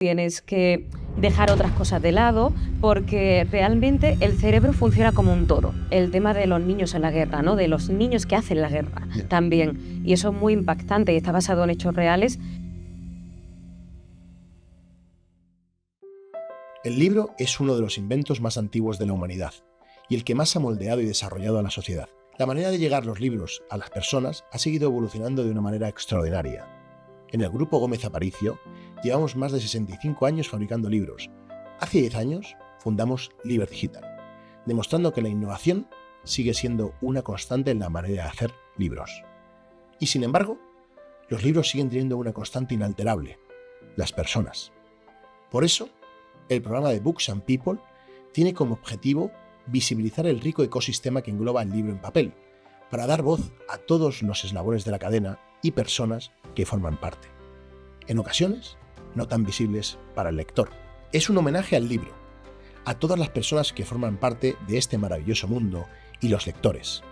Tienes que dejar otras cosas de lado porque realmente el cerebro funciona como un todo. El tema de los niños en la guerra, ¿no? De los niños que hacen la guerra también. Y eso es muy impactante y está basado en hechos reales. El libro es uno de los inventos más antiguos de la humanidad y el que más ha moldeado y desarrollado a la sociedad. La manera de llegar los libros a las personas ha seguido evolucionando de una manera extraordinaria. En el Grupo Gómez Aparicio llevamos más de 65 años fabricando libros. Hace 10 años fundamos Liber Digital, demostrando que la innovación sigue siendo una constante en la manera de hacer libros. Y sin embargo, los libros siguen teniendo una constante inalterable: las personas. Por eso, el programa de Books and People tiene como objetivo visibilizar el rico ecosistema que engloba el libro en papel, para dar voz a todos los eslabones de la cadena y personas que forman parte. En ocasiones, no tan visibles para el lector. Es un homenaje al libro, a todas las personas que forman parte de este maravilloso mundo y los lectores.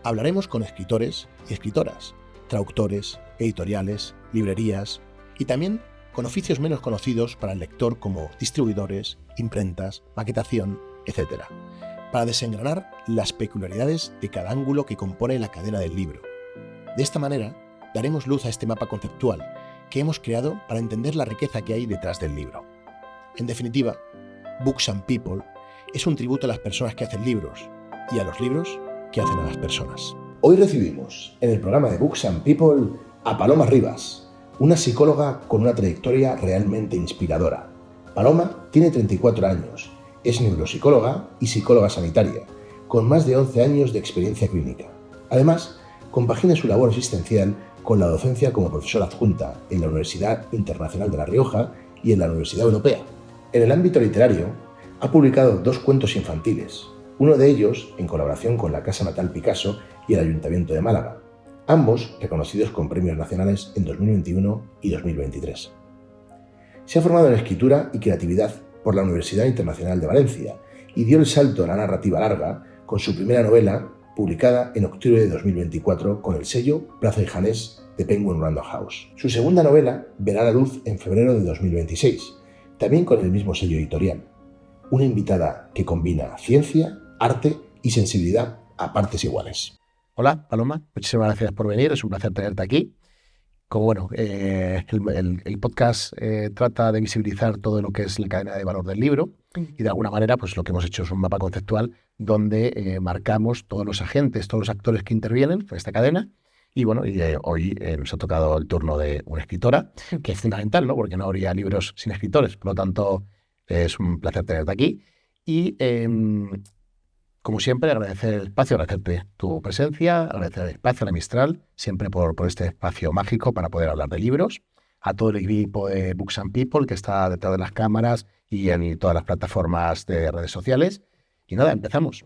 Hablaremos con escritores y escritoras, traductores, editoriales, librerías y también con oficios menos conocidos para el lector como distribuidores, imprentas, maquetación, etc., para desengranar las peculiaridades de cada ángulo que compone la cadena del libro. De esta manera, daremos luz a este mapa conceptual que hemos creado para entender la riqueza que hay detrás del libro. En definitiva, Books and People es un tributo a las personas que hacen libros y a los libros que hacen a las personas. Hoy recibimos en el programa de Books and People a Paloma Rivas, una psicóloga con una trayectoria realmente inspiradora. Paloma tiene 34 años, es neuropsicóloga y psicóloga sanitaria, con más de 11 años de experiencia clínica. Además, compagina su labor asistencial con la docencia como profesora adjunta en la Universidad Internacional de La Rioja y en la Universidad Europea. En el ámbito literario, ha publicado 2 cuentos infantiles, uno de ellos en colaboración con la Casa Natal Picasso y el Ayuntamiento de Málaga, ambos reconocidos con premios nacionales en 2021 y 2023. Se ha formado en escritura y creatividad por la Universidad Internacional de Valencia y dio el salto a la narrativa larga con su primera novela, publicada en octubre de 2024 con el sello Plaza y Janés de Penguin Random House. Su segunda novela verá la luz en febrero de 2026, también con el mismo sello editorial. Una invitada que combina ciencia, arte y sensibilidad a partes iguales. Hola, Paloma, muchísimas gracias por venir, es un placer tenerte aquí. Como el podcast trata de visibilizar todo lo que es la cadena de valor del libro y de alguna manera pues lo que hemos hecho es un mapa conceptual donde marcamos todos los agentes, todos los actores que intervienen en esta cadena y hoy nos ha tocado el turno de una escritora, que es fundamental, ¿no? Porque no habría libros sin escritores, por lo tanto es un placer tenerte aquí y como siempre, agradecer el espacio, agradecerte tu presencia, agradecer el espacio a la Mistral, siempre por este espacio mágico para poder hablar de libros, a todo el equipo de Books and People que está detrás de las cámaras y en todas las plataformas de redes sociales. Y nada, empezamos.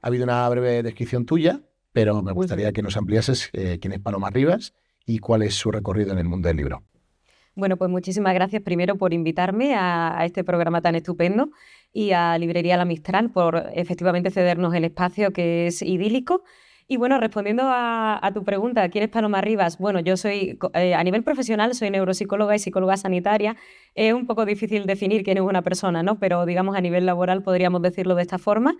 Ha habido una breve descripción tuya, pero me gustaría que nos ampliases quién es Paloma Rivas y cuál es su recorrido en el mundo del libro. Bueno, pues muchísimas gracias primero por invitarme a este programa tan estupendo y a Librería La Mistral por efectivamente cedernos el espacio que es idílico. Y bueno, respondiendo a tu pregunta, ¿quién es Paloma Rivas? Bueno, yo soy, a nivel profesional, soy neuropsicóloga y psicóloga sanitaria. Es un poco difícil definir quién es una persona, ¿no? Pero digamos a nivel laboral podríamos decirlo de esta forma.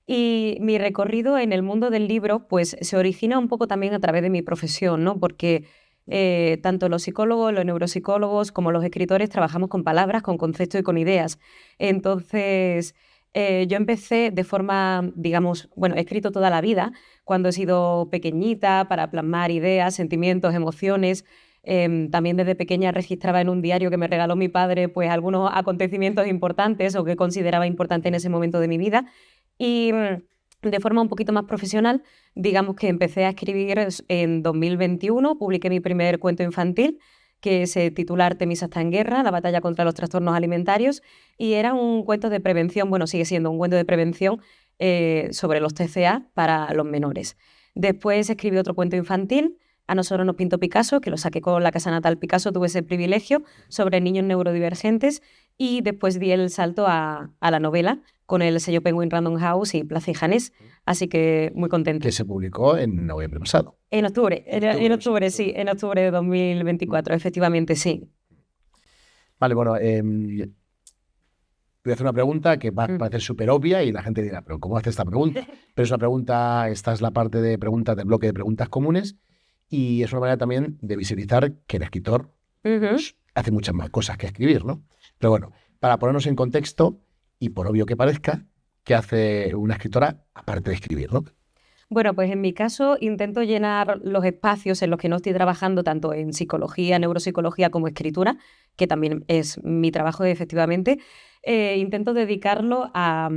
Y mi recorrido en el mundo del libro pues se origina un poco también a través de mi profesión, ¿no? Porque tanto los psicólogos, los neuropsicólogos como los escritores trabajamos con palabras, con conceptos y con ideas. Entonces, yo empecé de forma, digamos, he escrito toda la vida, cuando he sido pequeñita, para plasmar ideas, sentimientos, emociones. También desde pequeña registraba en un diario que me regaló mi padre pues algunos acontecimientos importantes o que consideraba importantes en ese momento de mi vida. Y de forma un poquito más profesional, digamos que empecé a escribir en 2021, publiqué mi primer cuento infantil, que se titula Artemisa está en guerra, la batalla contra los trastornos alimentarios, y era un cuento de prevención, sigue siendo un cuento de prevención sobre los TCA para los menores. Después escribí otro cuento infantil, A nosotros nos pintó Picasso, que lo saqué con la Casa Natal Picasso, tuve ese privilegio, sobre niños neurodivergentes, y después di el salto a la novela, con el sello Penguin Random House y Plaza y Janés, así que muy contenta. Que se publicó en noviembre pasado. En octubre, sí, en octubre de 2024, efectivamente, sí. Vale, bueno, voy a hacer una pregunta que va a parecer súper obvia y la gente dirá, pero ¿cómo hace esta pregunta? Pero es una pregunta, esta es la parte de preguntas del bloque de preguntas comunes y es una manera también de visibilizar que el escritor pues, hace muchas más cosas que escribir, ¿no? Pero bueno, para ponernos en contexto y por obvio que parezca, ¿qué hace una escritora aparte de escribir, ¿no? Bueno, pues en mi caso intento llenar los espacios en los que no estoy trabajando tanto en psicología, neuropsicología como escritura, que también es mi trabajo efectivamente. Intento dedicarlo a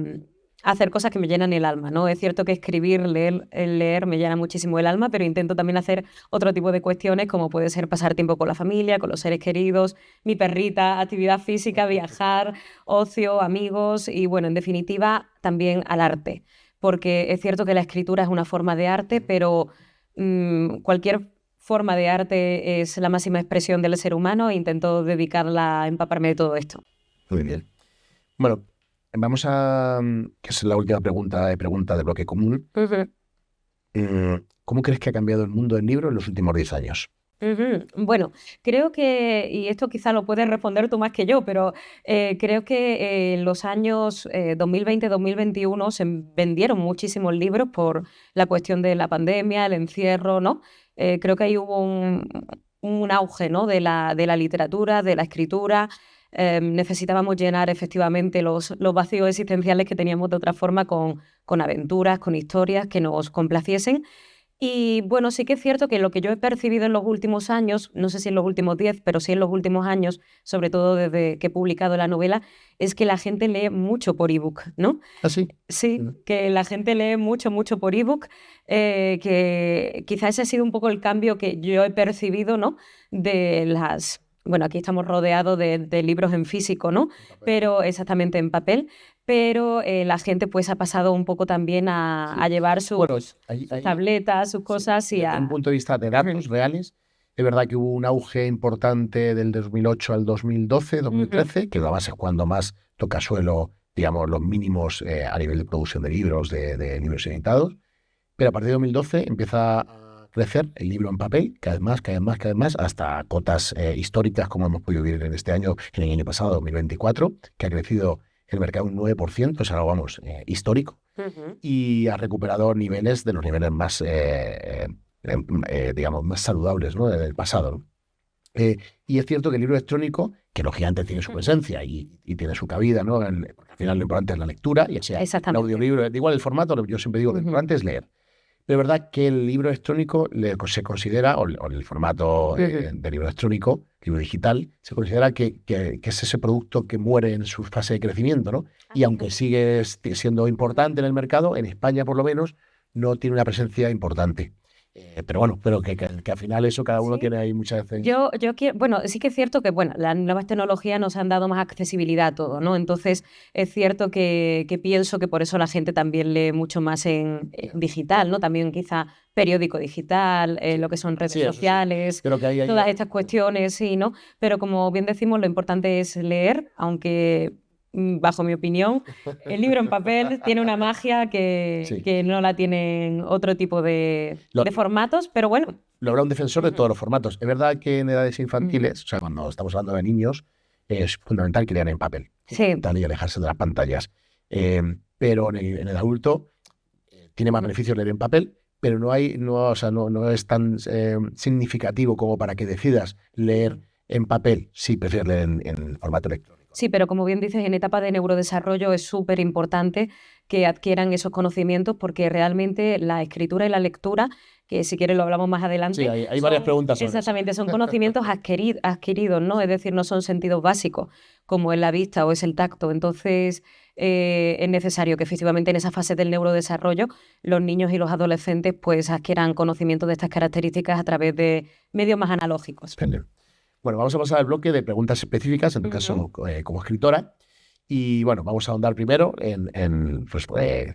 hacer cosas que me llenan el alma, ¿no? Es cierto que escribir, leer me llena muchísimo el alma, pero intento también hacer otro tipo de cuestiones como puede ser pasar tiempo con la familia, con los seres queridos, mi perrita, actividad física, viajar, ocio, amigos y bueno, en definitiva también al arte. Porque es cierto que la escritura es una forma de arte, pero cualquier forma de arte es la máxima expresión del ser humano e intento dedicarla a empaparme de todo esto. Muy bien. Bueno, vamos a, que es la última pregunta de bloque común. ¿Cómo crees que ha cambiado el mundo del libro en los últimos 10 años? Bueno, creo que, y esto quizá lo puedes responder tú más que yo, pero creo que en los años 2020-2021 se vendieron muchísimos libros por la cuestión de la pandemia, el encierro, ¿no? Creo que ahí hubo un auge, ¿no? de la literatura, de la escritura. Necesitábamos llenar efectivamente los vacíos existenciales que teníamos de otra forma con aventuras, con historias que nos complaciesen. Y bueno, sí que es cierto que lo que yo he percibido en los últimos años, no sé si en los últimos 10, pero sí en los últimos años, sobre todo desde que he publicado la novela, es que la gente lee mucho por ebook, ¿no? ¿Ah, sí? Sí, que la gente lee mucho, mucho por ebook, que quizás ese ha sido un poco el cambio que yo he percibido, ¿no? De las... Bueno, aquí estamos rodeados de libros en físico, ¿no? Pero exactamente en papel, pero la gente pues ha pasado un poco también a llevar sus tabletas, sus cosas y desde un punto de vista de datos reales, es verdad que hubo un auge importante del 2008 al 2012, 2013, que además es cuando más toca suelo, digamos, los mínimos a nivel de producción de libros, de libros editados, pero a partir de 2012 empieza a crecer el libro en papel, cada vez más, hasta cotas históricas, como hemos podido vivir en este año, en el año pasado, 2024, que ha crecido el mercado un 9%, es algo, vamos, histórico, y ha recuperado niveles de los niveles más, digamos, más saludables, ¿no? Del pasado, ¿no? Y es cierto que el libro electrónico, que lógicamente tiene su presencia y tiene su cabida, ¿no? Porque al final lo importante es la lectura, ya sea el audiolibro, igual el formato, yo siempre digo que lo importante es leer. Pero es verdad que el libro electrónico se considera, o el formato de libro electrónico, libro digital, se considera que es ese producto que muere en su fase de crecimiento, ¿no? Y aunque sigue siendo importante en el mercado, en España por lo menos, no tiene una presencia importante. Pero bueno, que al final eso cada uno tiene ahí muchas veces. Yo quiero, bueno, sí que es cierto que bueno, las nuevas tecnologías nos han dado más accesibilidad a todo, ¿no? Entonces es cierto que pienso que por eso la gente también lee mucho más en digital, ¿no? También quizá periódico digital, lo que son redes sociales, todas estas cuestiones, sí, ¿no? Pero como bien decimos, lo importante es leer, aunque bajo mi opinión, el libro en papel tiene una magia que no la tienen otro tipo de formatos, pero bueno. Lo habrá un defensor de todos los formatos. Es verdad que en edades infantiles, o sea, cuando estamos hablando de niños, es fundamental que lean en papel. Sí. Y alejarse de las pantallas. Pero en el adulto tiene más beneficios leer en papel, pero no es tan significativo como para que decidas leer en papel si prefieres leer en formato electrónico. Sí, pero como bien dices, en etapa de neurodesarrollo es súper importante que adquieran esos conocimientos porque realmente la escritura y la lectura, que si quieres lo hablamos más adelante. Sí, hay varias preguntas sobre exactamente, son conocimientos adquiridos, ¿no? Es decir, no son sentidos básicos como es la vista o es el tacto. Entonces, es necesario que efectivamente en esa fase del neurodesarrollo los niños y los adolescentes pues adquieran conocimientos de estas características a través de medios más analógicos. Bueno, vamos a pasar al bloque de preguntas específicas, en tu caso como escritora. Y bueno, vamos a ahondar primero pues,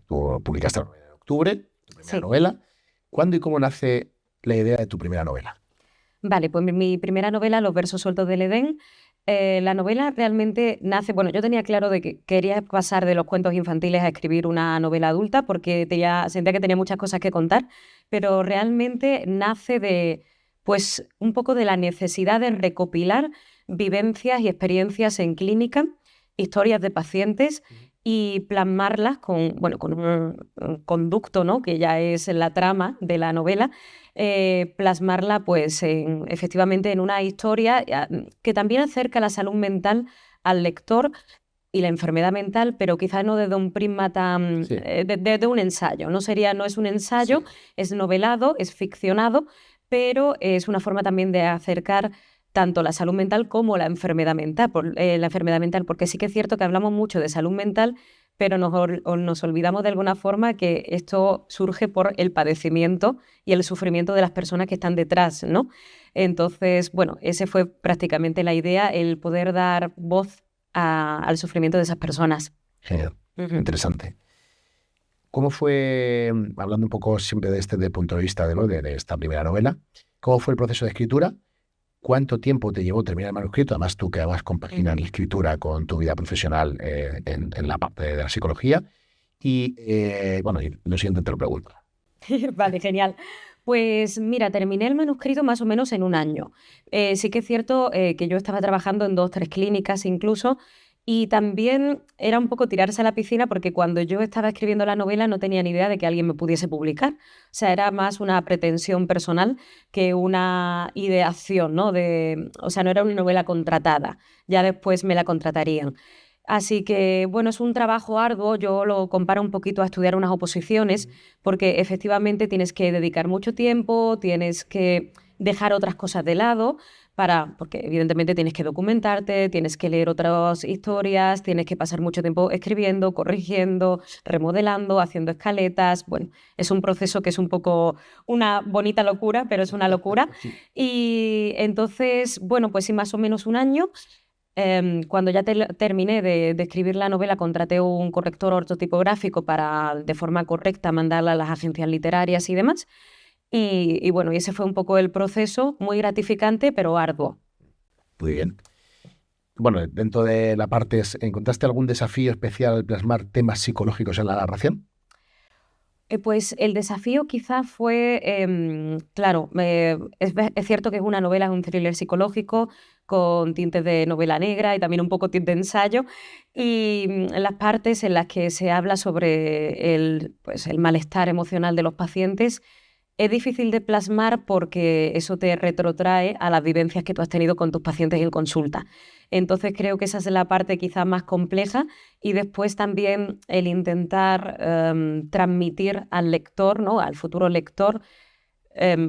tú publicaste en octubre tu primera novela. ¿Cuándo y cómo nace la idea de tu primera novela? Vale, pues mi primera novela, Los versos sueltos del Edén. La novela realmente nace, bueno, yo tenía claro de que quería pasar de los cuentos infantiles a escribir una novela adulta porque sentía que tenía muchas cosas que contar, pero realmente nace de, pues, un poco de la necesidad de recopilar vivencias y experiencias en clínica, historias de pacientes y plasmarlas con un conducto, ¿no? Que ya es la trama de la novela, plasmarla pues efectivamente en una historia que también acerca la salud mental al lector y la enfermedad mental, pero quizás no desde un prisma tan... Sí. desde un ensayo. No es un ensayo, Sí. es novelado, es ficcionado, pero es una forma también de acercar tanto la salud mental como la enfermedad mental, porque sí que es cierto que hablamos mucho de salud mental, pero nos olvidamos de alguna forma que esto surge por el padecimiento y el sufrimiento de las personas que están detrás, ¿no? Entonces, bueno, esa fue prácticamente la idea, el poder dar voz al sufrimiento de esas personas. Genial, Ujú. interesante. ¿Cómo fue, hablando un poco siempre de desde el punto de vista de esta primera novela, cómo fue el proceso de escritura? ¿Cuánto tiempo te llevó terminar el manuscrito? Además, tú que además compaginas la escritura con tu vida profesional en la parte de la psicología. Y bueno, y lo siguiente te lo pregunto. Vale, genial. Pues mira, terminé el manuscrito más o menos en un año. Sí que es cierto que yo estaba trabajando en 2, 3 clínicas incluso, y también era un poco tirarse a la piscina porque cuando yo estaba escribiendo la novela no tenía ni idea de que alguien me pudiese publicar. O sea, era más una pretensión personal que una ideación, ¿no? O sea, no era una novela contratada. Ya después me la contratarían. Así que, bueno, es un trabajo arduo, yo lo comparo un poquito a estudiar unas oposiciones, porque efectivamente tienes que dedicar mucho tiempo, tienes que dejar otras cosas de lado, porque evidentemente tienes que documentarte, tienes que leer otras historias, tienes que pasar mucho tiempo escribiendo, corrigiendo, remodelando, haciendo escaletas. Bueno, es un proceso que es un poco una bonita locura, pero es una locura. Sí. Y entonces, bueno, pues sí, más o menos un año. Cuando ya terminé de escribir la novela, contraté un corrector ortotipográfico para, de forma correcta, mandarla a las agencias literarias y demás. Y bueno, y ese fue un poco el proceso, muy gratificante, pero arduo. Muy bien. Bueno, dentro de la parte, ¿encontraste algún desafío especial al plasmar temas psicológicos en la narración? Pues el desafío quizás fue, claro, es cierto que es una novela, es un thriller psicológico con tintes de novela negra y también un poco tinte de ensayo, y las partes en las que se habla sobre el malestar emocional de los pacientes es difícil de plasmar porque eso te retrotrae a las vivencias que tú has tenido con tus pacientes en consulta. Entonces creo que esa es la parte quizás más compleja y después también el intentar transmitir al lector, ¿no? Al futuro lector,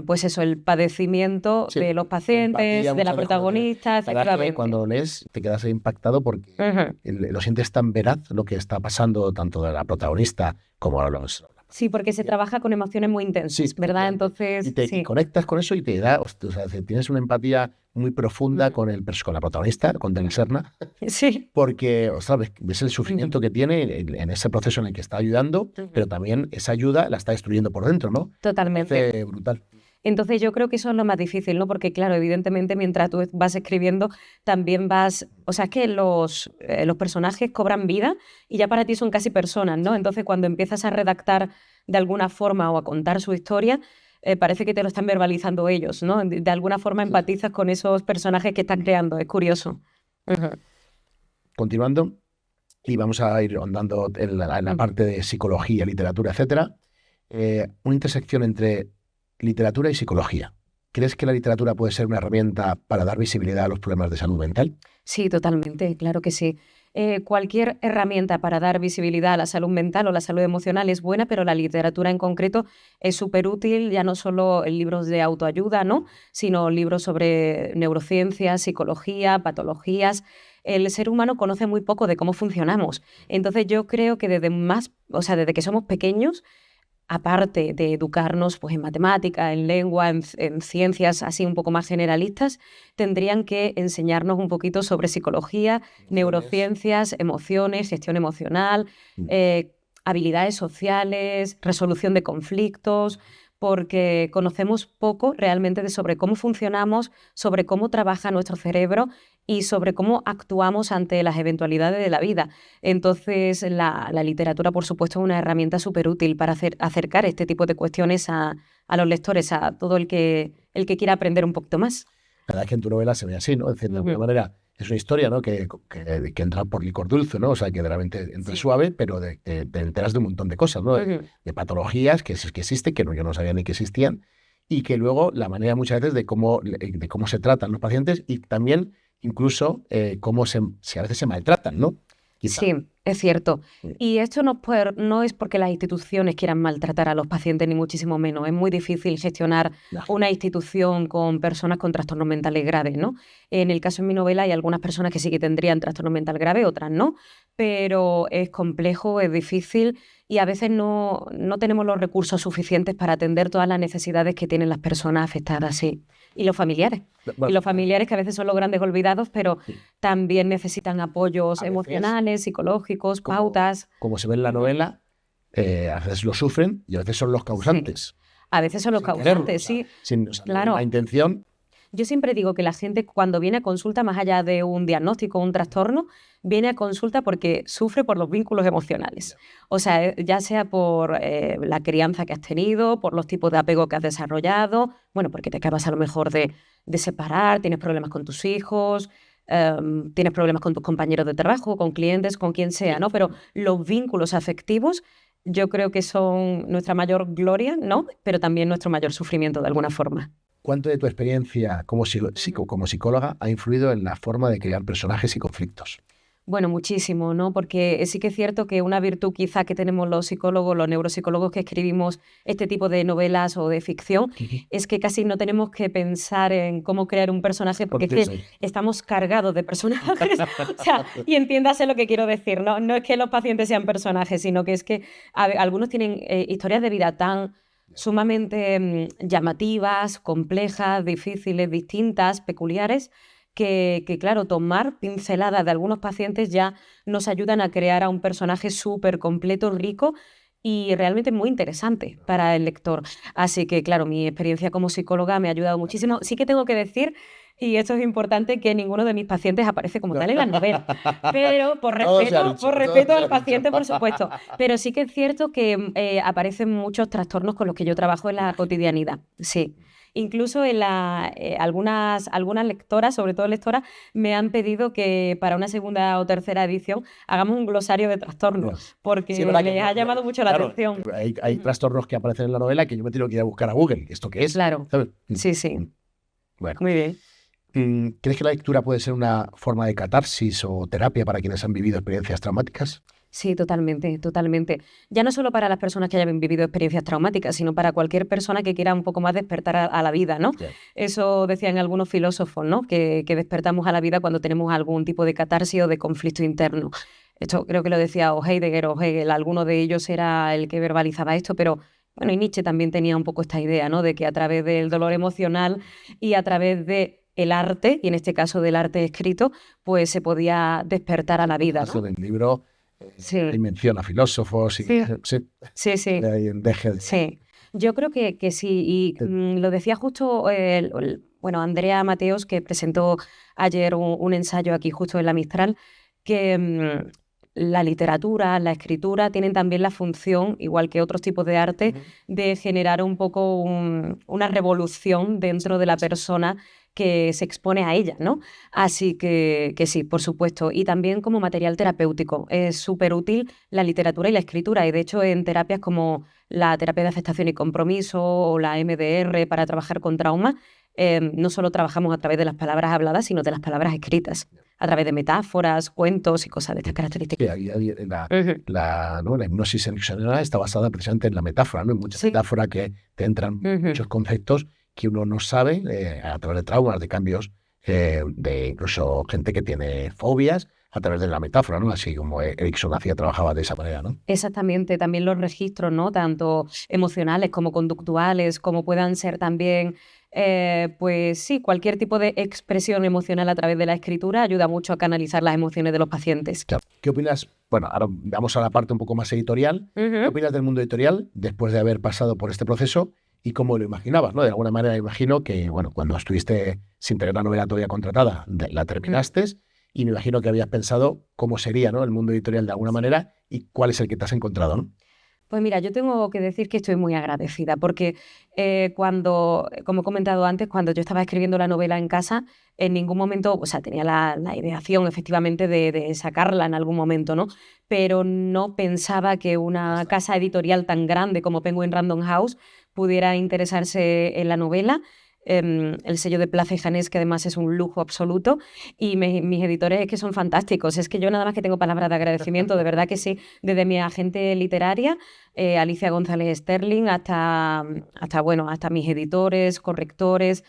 pues eso, el padecimiento Sí, de los pacientes, empatía, de la muchas veces, protagonista, la verdad que efectivamente. cuando lees te quedas impactado porque Ujú. lo sientes tan veraz lo que está pasando tanto de la protagonista como a los... Sí, porque se trabaja con emociones muy intensas, Sí, ¿verdad? efectivamente. Entonces, Y sí. conectas con eso y te da, o sea, tienes una empatía muy profunda con la protagonista, con Dani Serna, Sí. porque, ostras, ves el sufrimiento que tiene en ese proceso en el que está ayudando, pero también esa ayuda la está destruyendo por dentro, ¿no? Totalmente. Parece brutal. Entonces yo creo que eso es lo más difícil, ¿no? Porque claro, evidentemente mientras tú vas escribiendo también o sea, es que los personajes cobran vida y ya para ti son casi personas, ¿no? Entonces cuando empiezas a redactar de alguna forma o a contar su historia, parece que te lo están verbalizando ellos, ¿no? De alguna forma empatizas con esos personajes que están creando, es curioso. Ujú. Continuando, y vamos a ir andando en la parte de psicología, literatura, etcétera, una intersección entre literatura y psicología. ¿Crees que la literatura puede ser una herramienta para dar visibilidad a los problemas de salud mental? Sí, totalmente, claro que sí. Cualquier herramienta para dar visibilidad a la salud mental o la salud emocional es buena, pero la literatura en concreto es súper útil, ya no solo en libros de autoayuda, ¿no? Sino libros sobre neurociencias, psicología, patologías. El ser humano conoce muy poco de cómo funcionamos. Entonces yo creo que desde que somos pequeños, aparte de educarnos pues, en matemática, en lengua, en ciencias así un poco más generalistas, tendrían que enseñarnos un poquito sobre psicología, neurociencias, emociones, gestión emocional, habilidades sociales, resolución de conflictos, porque conocemos poco realmente sobre cómo funcionamos, sobre cómo trabaja nuestro cerebro y sobre cómo actuamos ante las eventualidades de la vida. Entonces, la literatura, por supuesto, es una herramienta súper útil para acercar este tipo de cuestiones a los lectores, a todo el que quiera aprender un poquito más. La verdad es que en tu novela se ve así, ¿no? Es decir, de alguna manera es una historia, ¿no? Que entra por licor dulce, ¿no? O sea, que de repente entra suave, pero te enteras de un montón de cosas, ¿no? De patologías que existen, que yo no sabía ni que existían, y que luego la manera muchas veces de cómo se tratan los pacientes y también incluso si a veces se maltratan, ¿no? Quizá. Sí, es cierto. Y esto no es porque las instituciones quieran maltratar a los pacientes, ni muchísimo menos. Es muy difícil gestionar una institución con personas con trastornos mentales graves, ¿no? En el caso de mi novela hay algunas personas que sí que tendrían trastorno mental grave, otras no, pero es complejo, es difícil y a veces no tenemos los recursos suficientes para atender todas las necesidades que tienen las personas afectadas, sí. Y los familiares. Bueno, y los familiares que a veces son los grandes olvidados, pero también necesitan apoyos emocionales, psicológicos, pautas. Como se ve en la novela, a veces lo sufren y a veces son los causantes. Sí. A veces son los causantes, sí. Claro. La intención. Yo siempre digo que la gente cuando viene a consulta, más allá de un diagnóstico o un trastorno, viene a consulta porque sufre por los vínculos emocionales. O sea, ya sea por la crianza que has tenido, por los tipos de apego que has desarrollado, bueno, porque te acabas a lo mejor de separar, tienes problemas con tus hijos, tienes problemas con tus compañeros de trabajo, con clientes, con quien sea, ¿no? Pero los vínculos afectivos yo creo que son nuestra mayor gloria, ¿no? Pero también nuestro mayor sufrimiento de alguna forma. ¿Cuánto de tu experiencia como psicóloga ha influido en la forma de crear personajes y conflictos? Bueno, muchísimo, ¿no? Porque sí que es cierto que una virtud quizá que tenemos los psicólogos, los neuropsicólogos que escribimos este tipo de novelas o de ficción, es que casi no tenemos que pensar en cómo crear un personaje porque es que estamos cargados de personajes. O sea, y entiéndase lo que quiero decir, ¿no? No es que los pacientes sean personajes, sino que es que algunos tienen historias de vida tan sumamente llamativas, complejas, difíciles, distintas, peculiares, que claro, tomar pinceladas de algunos pacientes ya nos ayudan a crear a un personaje súper completo, rico y realmente muy interesante para el lector. Así que, claro, mi experiencia como psicóloga me ha ayudado muchísimo. Sí que tengo que decir, y esto es importante, que ninguno de mis pacientes aparece como tal en las novelas. Pero por respeto al paciente, por supuesto. Pero sí que es cierto que aparecen muchos trastornos con los que yo trabajo en la cotidianidad. Sí. Incluso en algunas lectoras, sobre todo lectoras, me han pedido que para una segunda o tercera edición hagamos un glosario de trastornos, porque les ha llamado mucho la atención. Hay trastornos que aparecen en la novela que yo me tengo que ir a buscar a Google. ¿Esto qué es? Claro, ¿sabes? Sí. Bueno. Muy bien. ¿Crees que la lectura puede ser una forma de catarsis o terapia para quienes han vivido experiencias traumáticas? Sí, totalmente, totalmente. Ya no solo para las personas que hayan vivido experiencias traumáticas, sino para cualquier persona que quiera un poco más despertar a la vida, ¿no? Yeah. Eso decían algunos filósofos, ¿no? Que despertamos a la vida cuando tenemos algún tipo de catarsis o de conflicto interno. Esto creo que lo decía o Heidegger o Hegel, alguno de ellos era el que verbalizaba esto, pero bueno, y Nietzsche también tenía un poco esta idea, ¿no? De que a través del dolor emocional y a través de el arte, y en este caso del arte escrito, pues se podía despertar a la vida, ¿no? El libro menciona filósofos y sí. Yo creo que sí, y lo decía justo Andrea Mateos, que presentó ayer un ensayo aquí justo en la Mistral, que la literatura, la escritura tienen también la función, igual que otros tipos de arte, de generar un poco una revolución dentro de la persona que se expone a ella, ¿no? Así que sí, por supuesto. Y también como material terapéutico. Es súper útil la literatura y la escritura. Y de hecho en terapias como la terapia de aceptación y compromiso o la MDR para trabajar con trauma, no solo trabajamos a través de las palabras habladas, sino de las palabras escritas, a través de metáforas, cuentos y cosas de estas características. La hipnosis emocional está basada precisamente en la metáfora, ¿no? En muchas metáforas que te entran muchos conceptos que uno no sabe a través de traumas, de cambios, de incluso gente que tiene fobias, a través de la metáfora, ¿no? Así como Erikson trabajaba de esa manera, ¿no? Exactamente, también los registros, ¿no? Tanto emocionales como conductuales, como puedan ser también, pues sí, cualquier tipo de expresión emocional a través de la escritura ayuda mucho a canalizar las emociones de los pacientes. Claro. ¿Qué opinas? Bueno, ahora vamos a la parte un poco más editorial. ¿Qué opinas del mundo editorial después de haber pasado por este proceso? ¿Y cómo lo imaginabas, no? De alguna manera imagino que, bueno, cuando estuviste sin tener la novela todavía contratada, la terminaste y me imagino que habías pensado cómo sería, ¿no? El mundo editorial de alguna manera y cuál es el que te has encontrado, ¿no? Pues mira, yo tengo que decir que estoy muy agradecida porque cuando, como he comentado antes, cuando yo estaba escribiendo la novela en casa, en ningún momento, o sea, tenía la ideación efectivamente de sacarla en algún momento, ¿no? Pero no pensaba que una casa editorial tan grande como Penguin Random House pudiera interesarse en la novela. El sello de Plaza y Janés, que además es un lujo absoluto, y mis editores es que son fantásticos. Es que yo nada más que tengo palabras de agradecimiento, de verdad que sí, desde mi agente literaria, Alicia González Sterling, hasta mis editores, correctores.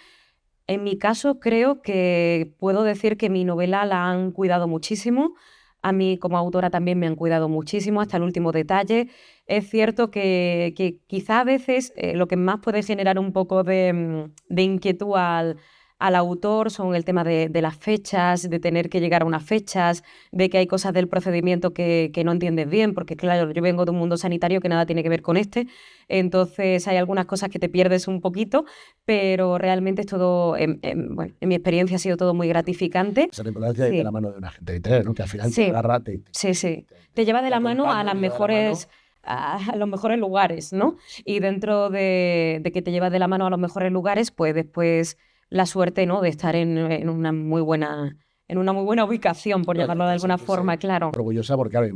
En mi caso, creo que puedo decir que mi novela la han cuidado muchísimo. A mí como autora también me han cuidado muchísimo hasta el último detalle. Es cierto que quizá a veces lo que más puede generar un poco de inquietud al autor son el tema de las fechas, de tener que llegar a unas fechas, de que hay cosas del procedimiento que no entiendes bien, porque claro, yo vengo de un mundo sanitario que nada tiene que ver con este, entonces hay algunas cosas que te pierdes un poquito, pero realmente es todo, bueno, en mi experiencia ha sido todo muy gratificante. Esa importancia de la mano de un agente literario, ¿no? Que al final te agarra, te lleva de la mano a las mejores... a los mejores lugares, ¿no? Y dentro de que te lleva de la mano a los mejores lugares, pues después la suerte, ¿no? De estar en una muy buena ubicación, por llamarlo de alguna forma, claro. Orgullosa porque, claro,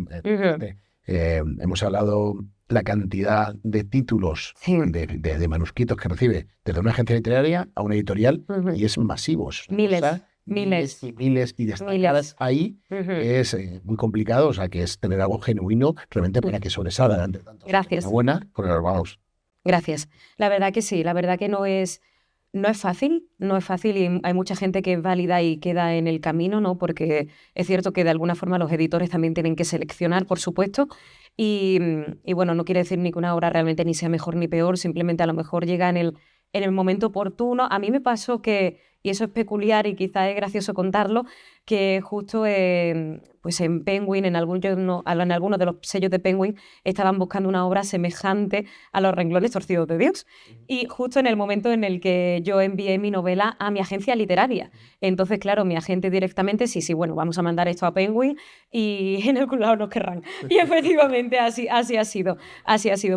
hemos hablado la cantidad de títulos de manuscritos que recibe desde una agencia literaria a una editorial y es masivo. Miles y destacadas ahí es muy complicado, o sea que es tener algo genuino realmente para que sobresalga ante tanto. Gracias. Buena, con el vamos. Gracias. La verdad que sí, la verdad que no es fácil y hay mucha gente que es válida y queda en el camino, ¿no? Porque es cierto que de alguna forma los editores también tienen que seleccionar, por supuesto, y bueno, no quiere decir ni que una obra realmente ni sea mejor ni peor, simplemente a lo mejor llega en el momento oportuno. A mí me pasó que, y eso es peculiar y quizá es gracioso contarlo, que justo pues en Penguin, en algunos de los sellos de Penguin, estaban buscando una obra semejante a Los renglones torcidos de Dios. Y justo en el momento en el que yo envié mi novela a mi agencia literaria. Entonces, claro, mi agente directamente, sí, bueno, vamos a mandar esto a Penguin y en algún lado nos querrán. Y efectivamente así ha sido,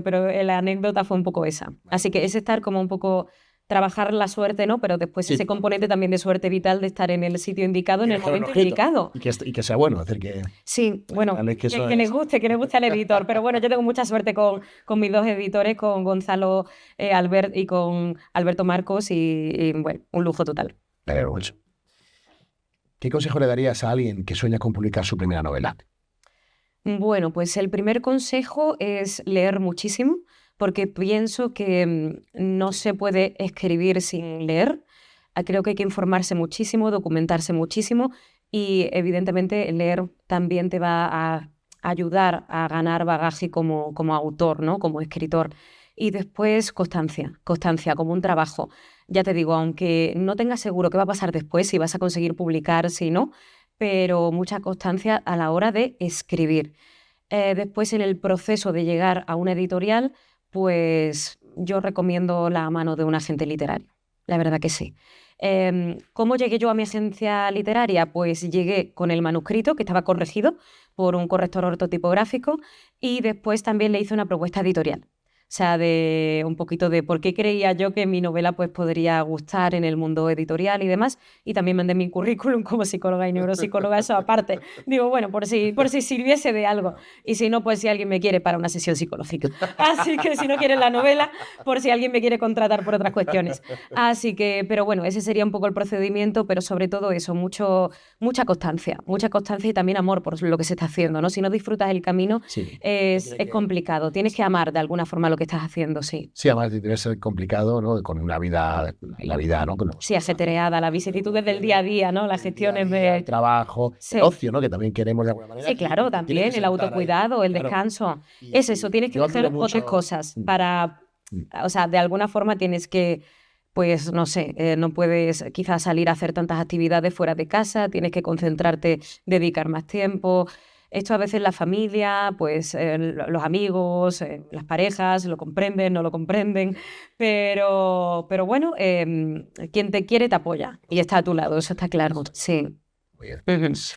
pero la anécdota fue un poco esa. Así que es estar como un poco... trabajar la suerte, ¿no? Pero después ese componente también de suerte vital de estar en el sitio indicado, en el momento indicado. Y que sea bueno, es decir, que... Sí, bueno, que les guste al editor. Pero bueno, yo tengo mucha suerte con mis dos editores, con Gonzalo Albert y con Alberto Marcos y bueno, un lujo total. Pero bueno. ¿Qué consejo le darías a alguien que sueña con publicar su primera novela? Bueno, pues el primer consejo es leer muchísimo, porque pienso que no se puede escribir sin leer. Creo que hay que informarse muchísimo, documentarse muchísimo y evidentemente leer también te va a ayudar a ganar bagaje como autor, ¿no? Como escritor. Y después constancia como un trabajo. Ya te digo, aunque no tengas seguro qué va a pasar después, si vas a conseguir publicar, si no, pero mucha constancia a la hora de escribir. Después, en el proceso de llegar a una editorial, pues yo recomiendo la mano de un agente literario. La verdad que sí. ¿Cómo llegué yo a mi agencia literaria? Pues llegué con el manuscrito, que estaba corregido por un corrector ortotipográfico, y después también le hice una propuesta editorial. O sea, de un poquito de por qué creía yo que mi novela pues, podría gustar en el mundo editorial y demás. Y también mandé mi currículum como psicóloga y neuropsicóloga, eso aparte. Digo, bueno, por si sirviese de algo. Y si no, pues si alguien me quiere para una sesión psicológica. Así que si no quieren la novela, por si alguien me quiere contratar por otras cuestiones. Así que, pero bueno, ese sería un poco el procedimiento, pero sobre todo eso, mucha constancia y también amor por lo que se está haciendo, ¿no? Si no disfrutas el camino, es complicado. Tienes que amar de alguna forma lo que estás haciendo, sí. Sí, además debe ser complicado, ¿no? Con una vida, ¿no? Sí, ajetreada, las vicisitudes del día a día, ¿no? Las gestiones de... El trabajo, el ocio, ¿no? Que también queremos de alguna manera. Sí, claro, también, el autocuidado, el descanso. Es eso, tienes que hacer otras cosas para... O sea, de alguna forma tienes que... Pues no sé, no puedes quizás salir a hacer tantas actividades fuera de casa, tienes que concentrarte, dedicar más tiempo... Esto a veces la familia, pues los amigos, las parejas lo comprenden, no lo comprenden, pero bueno, quien te quiere te apoya y está a tu lado, eso está claro, sí. Muy bien.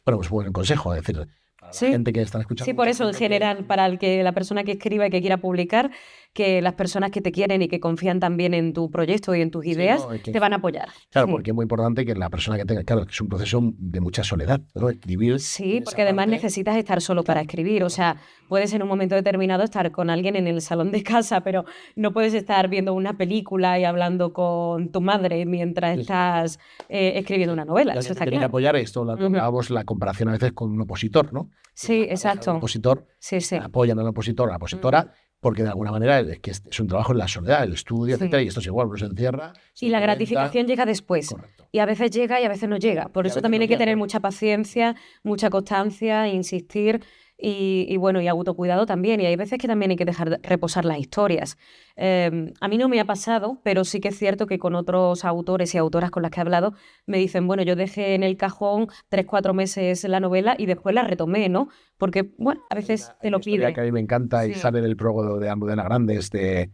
Bueno, pues buen consejo, es decir, la Sí. gente que está escuchando. Sí, por mucha eso en gente que- general, para la persona que escriba y que quiera publicar, que las personas que te quieren y que confían también en tu proyecto y en tus Sí, ideas, no, es que- te van a apoyar. Claro, Sí. porque es muy importante que la persona que tenga, claro, que es un proceso de mucha soledad, ¿no? Escribir. Sí, en porque esa además parte- necesitas estar solo para escribir. O sea, puedes en un momento determinado estar con alguien en el salón de casa, pero no puedes estar viendo una película y hablando con tu madre mientras Sí, sí. estás escribiendo una novela. La Eso gente está tiene que claro. apoyar esto, Ujú. hablábamos la comparación a veces con un opositor, ¿no? Sí, La pareja del exacto. opositor Sí, sí. apoyan al opositor, a la opositora, porque de alguna manera es que es un trabajo en la soledad, el estudio, Sí. etcétera, y esto es igual, uno se encierra. se Y la documenta. gratificación llega después. Correcto. Y a veces llega y a veces no llega. Por Y a eso veces también no hay que llega, tener claro. mucha paciencia, mucha constancia, insistir y bueno, y autocuidado también. Y hay veces que también hay que dejar reposar las historias. A mí no me ha pasado, pero sí que es cierto que con otros autores y autoras con las que he hablado me dicen, bueno, yo dejé en el cajón 3, 4 meses la novela y después la retomé, ¿no? Porque, bueno, a veces te Hay lo una historia pide. que a mí me encanta y Sí. sale del prólogo de Almudena Grandes del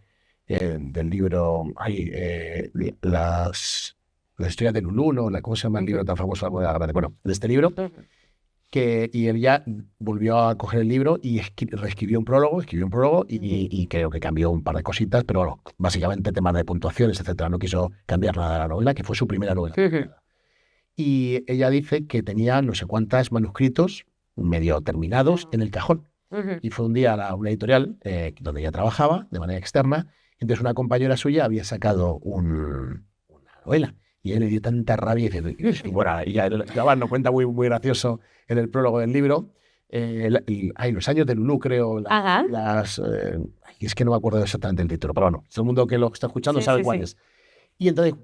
libro la historia de Lulú, ¿no? ¿Cómo se llama el libro tan famoso de Almudena Grandes? Bueno, de este libro, y él ya volvió a coger el libro y escribió un prólogo y creo que cambió un par de cositas, pero bueno, básicamente temas de puntuaciones, etcétera. No quiso cambiar nada de la novela, que fue su primera novela. Ujú. Y ella dice que tenía no sé cuántos manuscritos medio terminados en el cajón. Ujú. Y fue un día a una editorial donde ella trabajaba de manera externa. Entonces una compañera suya había sacado una novela. Y a él le dio tanta rabia y bueno, y ya nos cuenta muy, muy gracioso en el prólogo del libro. Los años de Lulú, creo. Ajá. Es que no me acuerdo exactamente el título, pero bueno, todo el mundo que lo está escuchando Sí, sabe sí, cuál sí. es. Y entonces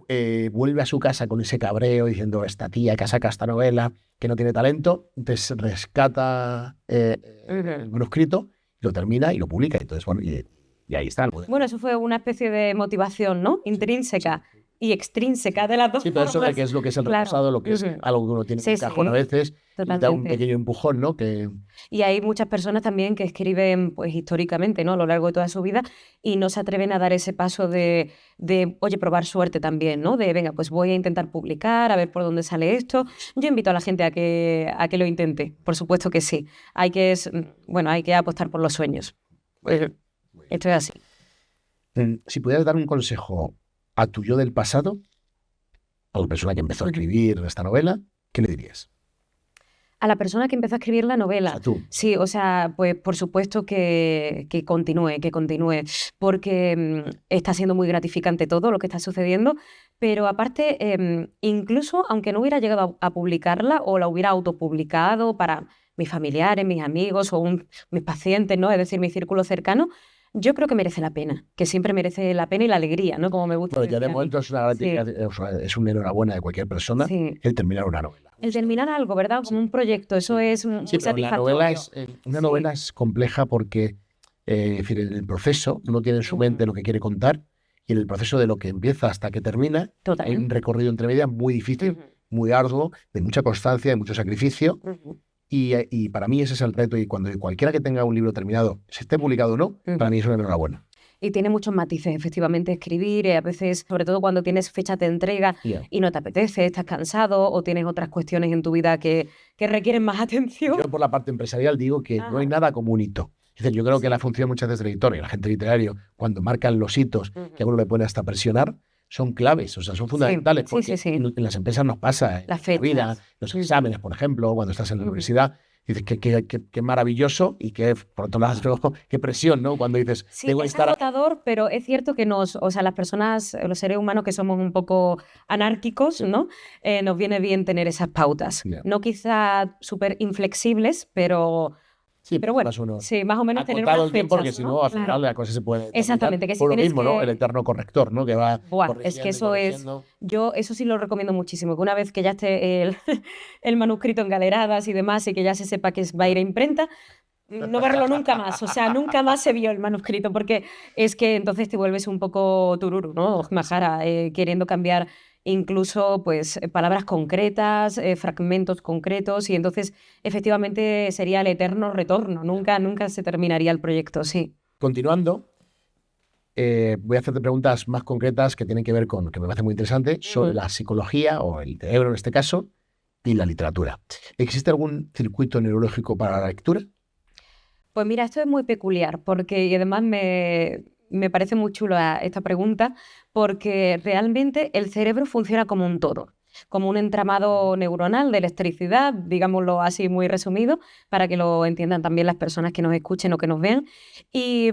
vuelve a su casa con ese cabreo diciendo, esta tía que saca esta novela, que no tiene talento, entonces rescata el manuscrito, lo termina y lo publica. Entonces, bueno, y ahí está. Bueno, eso fue una especie de motivación, ¿no? Intrínseca y extrínseca de las dos Sí, pero eso de formas. que es lo que es el Claro. repasado, lo que es Ujú. algo que uno tiene en Sí, un cajón a sí, veces, y da un totalmente. pequeño empujón, ¿no? Y hay muchas personas también que escriben, pues históricamente, ¿no? A lo largo de toda su vida y no se atreven a dar ese paso de, oye, probar suerte también, ¿no? De, venga, pues voy a intentar publicar, a ver por dónde sale esto. Yo invito a la gente a que lo intente, por supuesto que sí. Hay que apostar por los sueños. Esto es así. Si pudieras dar un consejo a tu yo del pasado, a la persona que empezó a escribir esta novela, ¿qué le dirías? A la persona que empezó a escribir la O novela. sea, tú. Sí, o sea, pues por supuesto que continúe, porque está siendo muy gratificante todo lo que está sucediendo, pero aparte, incluso aunque no hubiera llegado a publicarla o la hubiera autopublicado para mis familiares, mis amigos o mis pacientes, ¿no? Es decir, mi círculo cercano, yo creo que merece la pena, que siempre merece la pena y la alegría, ¿no? Como me gusta Bueno, ya de decir a mí. momento es una gratificación, o sea, es una enhorabuena de cualquier persona Sí. el terminar una novela. El terminar algo, ¿verdad? Como un proyecto, eso es muy Sí, pero satisfactorio. una Sí. novela es compleja porque es decir, en el proceso uno tiene en su mente lo que quiere contar y en el proceso de lo que empieza hasta que termina Total. hay un recorrido entre medias muy difícil, muy arduo, de mucha constancia, de mucho sacrificio. Y para mí ese es el reto. Y cuando cualquiera que tenga un libro terminado, si esté publicado o no, para mí es una enhorabuena. Y tiene muchos matices, efectivamente, escribir, a veces, sobre todo cuando tienes fecha de entrega y no te apetece, estás cansado o tienes otras cuestiones en tu vida que requieren más atención. Yo por la parte empresarial digo que no hay nada como un hito. Es decir, yo creo que la función muchas veces del editor y la gente literario, cuando marcan los hitos que a uno le pone hasta presionar, son claves, o sea, son fundamentales. Porque en las empresas nos pasa, en la vida, los exámenes, por ejemplo, cuando estás en la universidad, dices que maravilloso y que, por otro lado, qué presión, ¿no? Cuando dices, sí, tengo que es estar... agotador, pero es cierto que las personas, los seres humanos que somos un poco anárquicos, ¿no? Nos viene bien tener esas pautas. No quizá súper inflexibles, pero... Sí, pero bueno, sí, más o menos tener unas el tiempo, porque fechas, si no, al final la cosa se puede... Exactamente, que si por lo tienes mismo, ¿no? El eterno corrector, ¿no? Que va es que eso es... Yo eso sí lo recomiendo muchísimo, que una vez que ya esté el manuscrito en galeradas y demás y que ya se sepa que va a ir a imprenta, no verlo nunca más, o sea, nunca más se vio el manuscrito, porque es que entonces te vuelves un poco tururu, ¿no? Majara, queriendo cambiar incluso pues palabras concretas, fragmentos concretos, y entonces efectivamente sería el eterno retorno, nunca se terminaría el proyecto, sí. Continuando, voy a hacerte preguntas más concretas que tienen que ver con, que me parece muy interesante, sobre la psicología o el cerebro en este caso, y la literatura. ¿Existe algún circuito neurológico para la lectura? Pues mira, esto es muy peculiar porque y además me parece muy chula esta pregunta porque realmente el cerebro funciona como un todo, como un entramado neuronal de electricidad, digámoslo así muy resumido, para que lo entiendan también las personas que nos escuchen o que nos vean. Y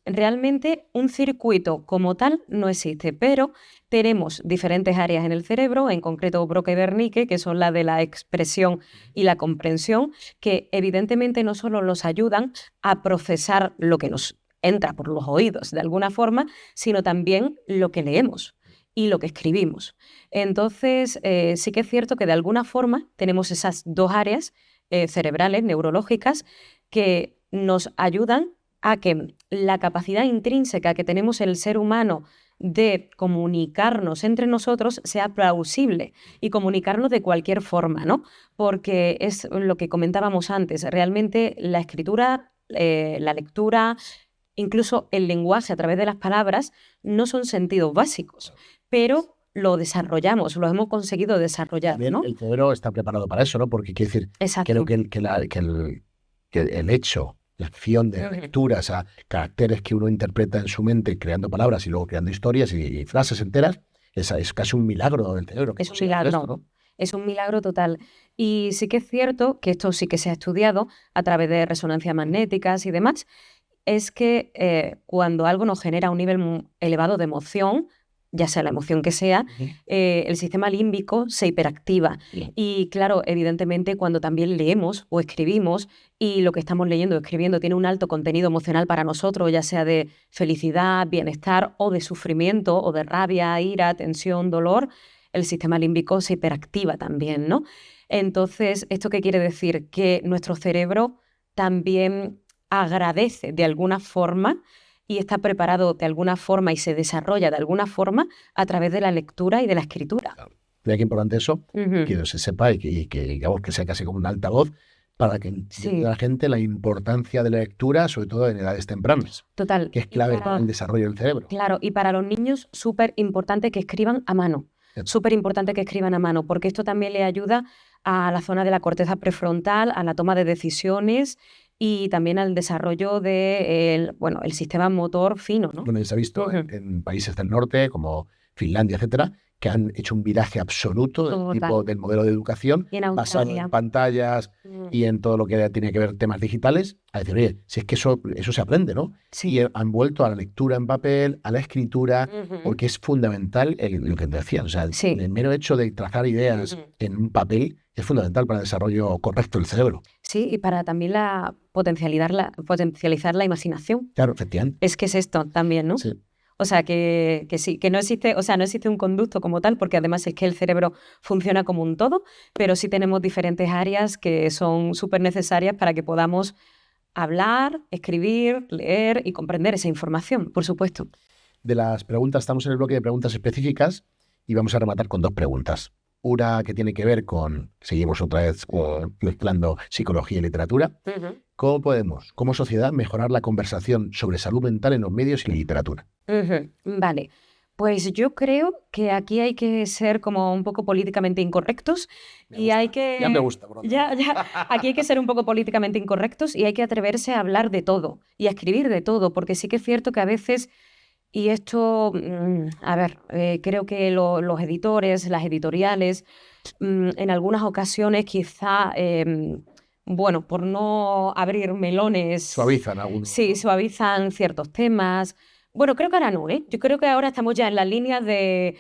realmente un circuito como tal no existe, pero tenemos diferentes áreas en el cerebro, en concreto Broca y Wernicke, que son las de la expresión y la comprensión, que evidentemente no solo nos ayudan a procesar lo que nos entra por los oídos de alguna forma, sino también lo que leemos y lo que escribimos. Entonces, sí que es cierto que de alguna forma tenemos esas dos áreas cerebrales, neurológicas, que nos ayudan a que la capacidad intrínseca que tenemos el ser humano de comunicarnos entre nosotros sea plausible y comunicarnos de cualquier forma, ¿no? Porque es lo que comentábamos antes, realmente la escritura, la lectura, incluso el lenguaje a través de las palabras no son sentidos básicos, pero lo desarrollamos, lo hemos conseguido desarrollar, También ¿no? el cerebro está preparado para eso, ¿no? Porque quiere decir, Exacto. creo que el hecho, la acción de lectura, o sea, caracteres que uno interpreta en su mente creando palabras y luego creando historias y frases enteras, es casi un milagro del cerebro. Es un milagro. Esto, ¿no? Es un milagro total. Y sí que es cierto que esto sí que se ha estudiado a través de resonancias magnéticas y demás, es que cuando algo nos genera un nivel elevado de emoción, ya sea la emoción que sea, el sistema límbico se hiperactiva. Y claro, evidentemente cuando también leemos o escribimos y lo que estamos leyendo o escribiendo tiene un alto contenido emocional para nosotros, ya sea de felicidad, bienestar o de sufrimiento o de rabia, ira, tensión, dolor, el sistema límbico se hiperactiva también, ¿no? Entonces, ¿esto qué quiere decir? Que nuestro cerebro también agradece de alguna forma y está preparado de alguna forma y se desarrolla de alguna forma a través de la lectura y de la escritura. Claro. Mira qué importante eso, que se sepa y que digamos que sea casi como un altavoz para que entienda la gente la importancia de la lectura, sobre todo en edades tempranas. Total. Que es clave para el desarrollo del cerebro. Claro, y para los niños súper importante que escriban a mano. Súper importante que escriban a mano, porque esto también le ayuda a la zona de la corteza prefrontal, a la toma de decisiones y también al desarrollo del el sistema motor fino, ¿no? Bueno, se ha visto en países del norte, como Finlandia, etcétera, que han hecho un viraje absoluto del modelo de educación basado en pantallas y en todo lo que tiene que ver temas digitales, a decir, oye, si es que eso se aprende, ¿no? Sí. Y han vuelto a la lectura en papel, a la escritura, porque es fundamental lo que te decía, o sea, el mero hecho de trazar ideas en un papel es fundamental para el desarrollo correcto del cerebro. Sí, y para también potencializar la imaginación. Claro, efectivamente. Es que es esto también, ¿no? Sí. O sea, que sí, que no existe, o sea, no existe un conducto como tal, porque además es que el cerebro funciona como un todo, pero sí tenemos diferentes áreas que son súper necesarias para que podamos hablar, escribir, leer y comprender esa información, por supuesto. De las preguntas, estamos en el bloque de preguntas específicas y vamos a rematar con dos preguntas. Una que tiene que ver con, seguimos otra vez mezclando psicología y literatura. ¿Cómo podemos, como sociedad, mejorar la conversación sobre salud mental en los medios y la literatura? Vale, pues yo creo que aquí hay que ser como un poco políticamente incorrectos y hay que... Ya me gusta. Aquí hay que ser un poco políticamente incorrectos y hay que atreverse a hablar de todo y a escribir de todo, porque sí que es cierto que a veces... Y esto, creo que los editores, las editoriales, en algunas ocasiones quizá, por no abrir melones... Suavizan algunos. Sí, suavizan ciertos temas. Bueno, creo que ahora no, ¿eh? Yo creo que ahora estamos ya en la línea de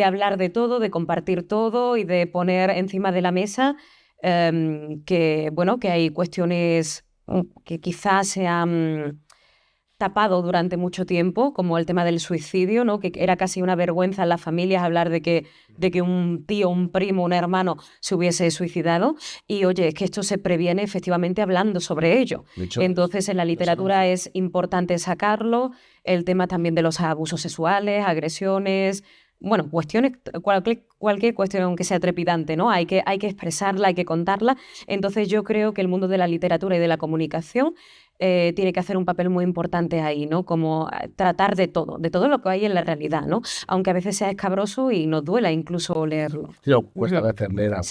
hablar de todo, de compartir todo y de poner encima de la mesa que hay cuestiones que quizás se han tapado durante mucho tiempo, como el tema del suicidio, ¿no? Que era casi una vergüenza en las familias hablar de que un tío, un primo, un hermano se hubiese suicidado. Y oye, es que esto se previene efectivamente hablando sobre ello. Entonces, en la literatura es importante sacarlo, el tema también de los abusos sexuales, agresiones, cuestiones, cualquier cuestión que sea trepidante, ¿no? Hay que expresarla, hay que contarla. Entonces, yo creo que el mundo de la literatura y de la comunicación tiene que hacer un papel muy importante ahí, ¿no? Como tratar de todo lo que hay en la realidad, ¿no? Aunque a veces sea escabroso y nos duela incluso leerlo. Sí, cuesta a veces leer a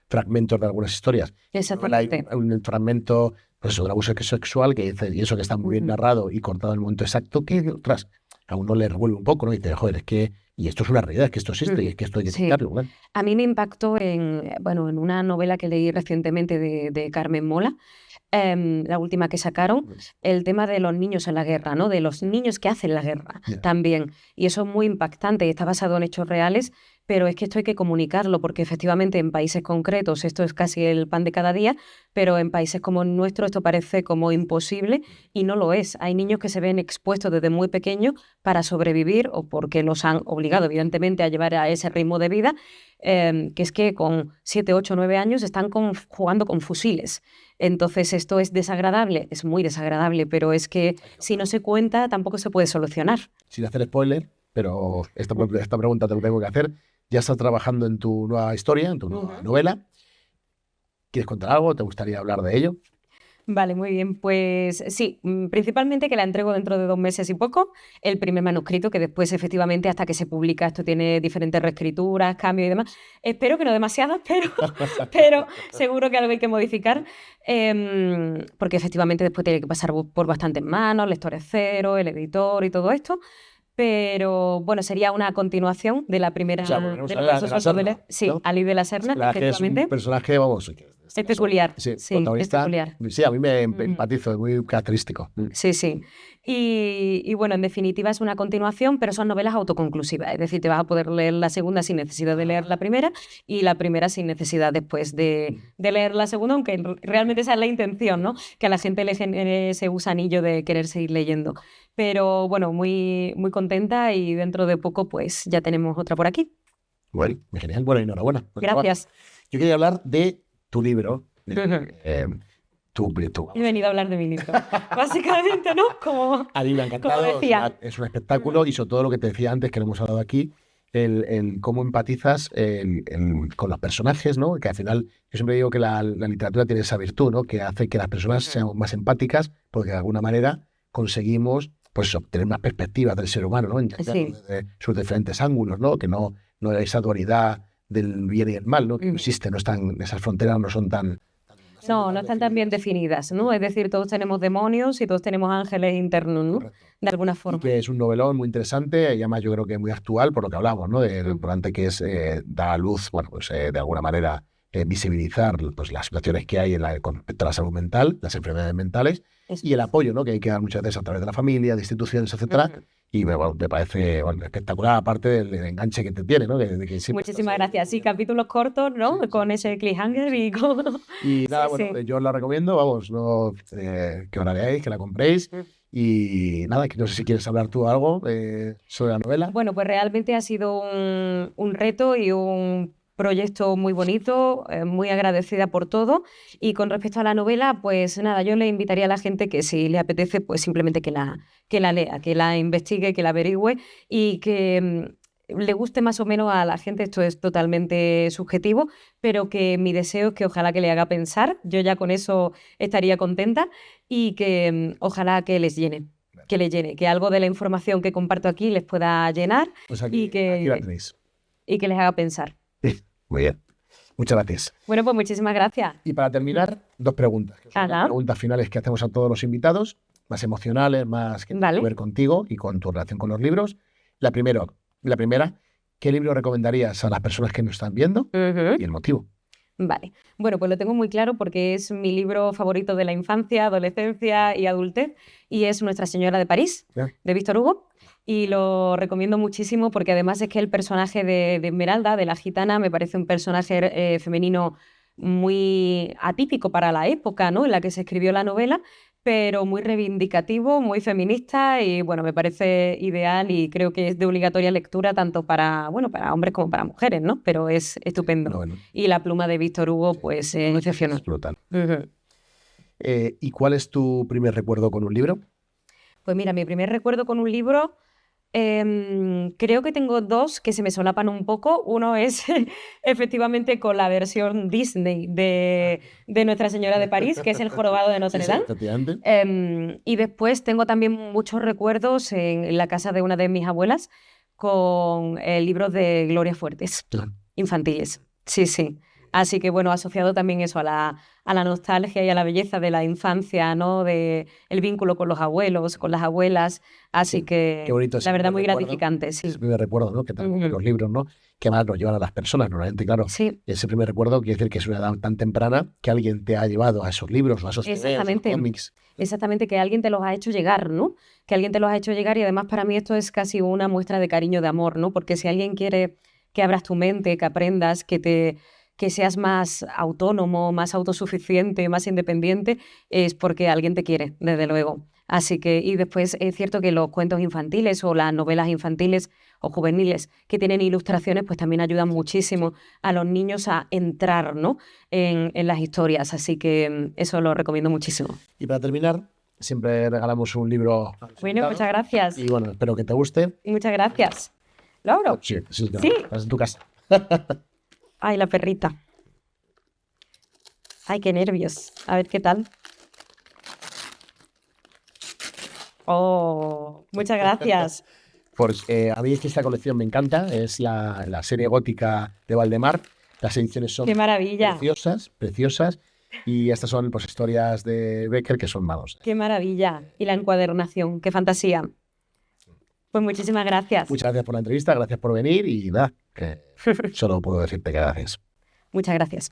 fragmentos de algunas historias. Exactamente. Hay un fragmento pues, de un abuso sexual que dice, y eso que está muy bien narrado y cortado en el momento exacto, que otras a uno le revuelve un poco, ¿no? Y dice, joder, es que, y esto es una realidad, es que esto existe, y es que esto hay que quitarlo, ¿no? A mí me impactó en una novela que leí recientemente de Carmen Mola, la última que sacaron, el tema de los niños en la guerra, ¿no? De los niños que hacen la guerra también. Y eso es muy impactante y está basado en hechos reales, pero es que esto hay que comunicarlo porque efectivamente en países concretos esto es casi el pan de cada día, pero en países como el nuestro esto parece como imposible y no lo es. Hay niños que se ven expuestos desde muy pequeños para sobrevivir o porque los han obligado evidentemente a llevar a ese ritmo de vida, que es que con 7, 8, 9 años están jugando con fusiles. Entonces esto es desagradable, es muy desagradable, pero es que si no se cuenta tampoco se puede solucionar. Sin hacer spoiler, pero esta pregunta te lo tengo que hacer. Ya estás trabajando en tu nueva historia, en tu nueva novela. ¿Quieres contar algo? ¿Te gustaría hablar de ello? Vale, muy bien. Pues sí, principalmente que la entrego dentro de 2 meses y poco, el primer manuscrito, que después efectivamente hasta que se publica esto tiene diferentes reescrituras, cambios y demás. Espero que no demasiadas, pero seguro que algo hay que modificar, porque efectivamente después tiene que pasar por bastantes manos, lectores cero, el editor y todo esto. Pero bueno, sería una continuación de la primera. O sea, de volvemos lo a que la- pasó de la Solto Serna, Sí, ¿no? Ali de la Serna, Es efectivamente. un personaje, vamos, Es peculiar. Sí, Sí, protagonista. es peculiar. Sí, a mí me empatizo, es muy característico. Sí, sí. Y bueno, en definitiva es una continuación, pero son novelas autoconclusivas. Es decir, te vas a poder leer la segunda sin necesidad de leer la primera y la primera sin necesidad después de leer la segunda, aunque realmente esa es la intención, ¿no? Que a la gente le genere ese gusanillo de querer seguir leyendo. Pero bueno, muy, muy contenta y dentro de poco pues ya tenemos otra por aquí. Bueno, genial. Bueno, enhorabuena. Gracias. Yo quería hablar de tu libro. He venido a hablar de mi libro. Básicamente, ¿no? Como, a mí me ha encantado. como decía. Es un espectáculo y sobre todo lo que te decía antes, que lo hemos hablado aquí, el cómo empatizas con los personajes, ¿no? Que al final, yo siempre digo que la literatura tiene esa virtud, ¿no? Que hace que las personas sean más empáticas porque de alguna manera conseguimos pues obtener más perspectivas del ser humano, ¿no? Entenderlo desde sus diferentes ángulos, ¿no? Que no hay esa dualidad del bien y el mal, ¿no? Que no existe, no están, esas fronteras no son tan... No están tan bien definidas, ¿no? Es decir, todos tenemos demonios y todos tenemos ángeles internos, ¿no? Correcto. De alguna forma. Y que es un novelón muy interesante y además yo creo que muy actual por lo que hablamos, ¿no? Lo importante que es dar a luz, bueno, pues de alguna manera visibilizar pues, las situaciones que hay con respecto a la salud mental, las enfermedades mentales y el apoyo, ¿no? Que hay que dar muchas veces a través de la familia, de instituciones, etcétera. Y me parece espectacular, aparte del enganche que te tiene, ¿no? Muchísimas gracias. Sí, capítulos cortos, ¿no? Con ese cliffhanger y con... Y nada, bueno, yo os la recomiendo, vamos, no, que os la leáis, que la compréis. Y nada, que no sé si quieres hablar tú algo sobre la novela. Bueno, pues realmente ha sido un reto y un proyecto muy bonito, muy agradecida por todo. Y con respecto a la novela, pues nada, yo le invitaría a la gente que si le apetece, pues simplemente que la lea, que la investigue, que la averigüe y que le guste más o menos a la gente. Esto es totalmente subjetivo, pero que mi deseo es que ojalá que le haga pensar. Yo ya con eso estaría contenta y que ojalá que les llene. Que les llene, que algo de la información que comparto aquí les pueda llenar Pues aquí la tenéis. Y que les haga pensar. Muy bien. Muchas gracias. Bueno, pues muchísimas gracias. Y para terminar, 2 preguntas. Que son las preguntas finales que hacemos a todos los invitados, más emocionales, más que tienen que ver contigo y con tu relación con los libros. La primera, ¿qué libro recomendarías a las personas que nos están viendo y el motivo? Vale. Bueno, pues lo tengo muy claro porque es mi libro favorito de la infancia, adolescencia y adultez y es Nuestra Señora de París, de Víctor Hugo. Y lo recomiendo muchísimo porque además es que el personaje de Esmeralda, de la gitana, me parece un personaje femenino muy atípico para la época, ¿no? En la que se escribió la novela, pero muy reivindicativo, muy feminista y bueno, me parece ideal y creo que es de obligatoria lectura tanto para hombres como para mujeres, ¿no? Pero es estupendo. Y la pluma de Víctor Hugo, pues es excepcional. ¿Y cuál es tu primer recuerdo con un libro? Pues mira, mi primer recuerdo con un libro... creo que tengo 2 que se me solapan un poco. Uno es efectivamente con la versión Disney de Nuestra Señora de París, que es El jorobado de Notre Dame. Y después tengo también muchos recuerdos en la casa de una de mis abuelas con libros de Gloria Fuertes, infantiles. Sí, sí. Así que, bueno, asociado también eso a la nostalgia y a la belleza de la infancia, ¿no? De el vínculo con los abuelos, con las abuelas. Así Sí, qué que, bonito ese la verdad, primer muy recuerdo. gratificante, sí. Ese primer recuerdo, ¿no? Que tal Ujú. los libros, ¿no? Que más nos llevan a las personas, normalmente, claro. Sí, Ese primer recuerdo quiere decir que es una edad tan temprana que alguien te ha llevado a esos libros, o a esos CDs, esos exactamente. cómics. Exactamente, que alguien te los ha hecho llegar, ¿no? Que alguien te los ha hecho llegar y además para mí esto es casi una muestra de cariño, de amor, ¿no? Porque si alguien quiere que abras tu mente, que aprendas, que seas más autónomo, más autosuficiente, más independiente, es porque alguien te quiere, desde luego. Así que, y después es cierto que los cuentos infantiles o las novelas infantiles o juveniles que tienen ilustraciones, pues también ayudan muchísimo a los niños a entrar, ¿no? En las historias. Así que eso lo recomiendo muchísimo. Y para terminar, siempre regalamos un libro a los Bueno, muchas invitados. gracias. Y bueno, espero que te guste. Muchas gracias. ¿Lo abro? Sí, sí, Sí. estás en tu casa. Ay, la perrita. Ay, qué nervios. A ver qué tal. Oh, muchas gracias. Porque a mí es que esta colección me encanta, es la serie gótica de Valdemar. Las ediciones Qué son maravilla. preciosas, preciosas. Y estas son pues historias de Becker que son, vamos. Qué maravilla. Y la encuadernación, qué fantasía. Pues muchísimas gracias. Muchas gracias por la entrevista, gracias por venir y nada, que solo puedo decirte que gracias. Muchas gracias.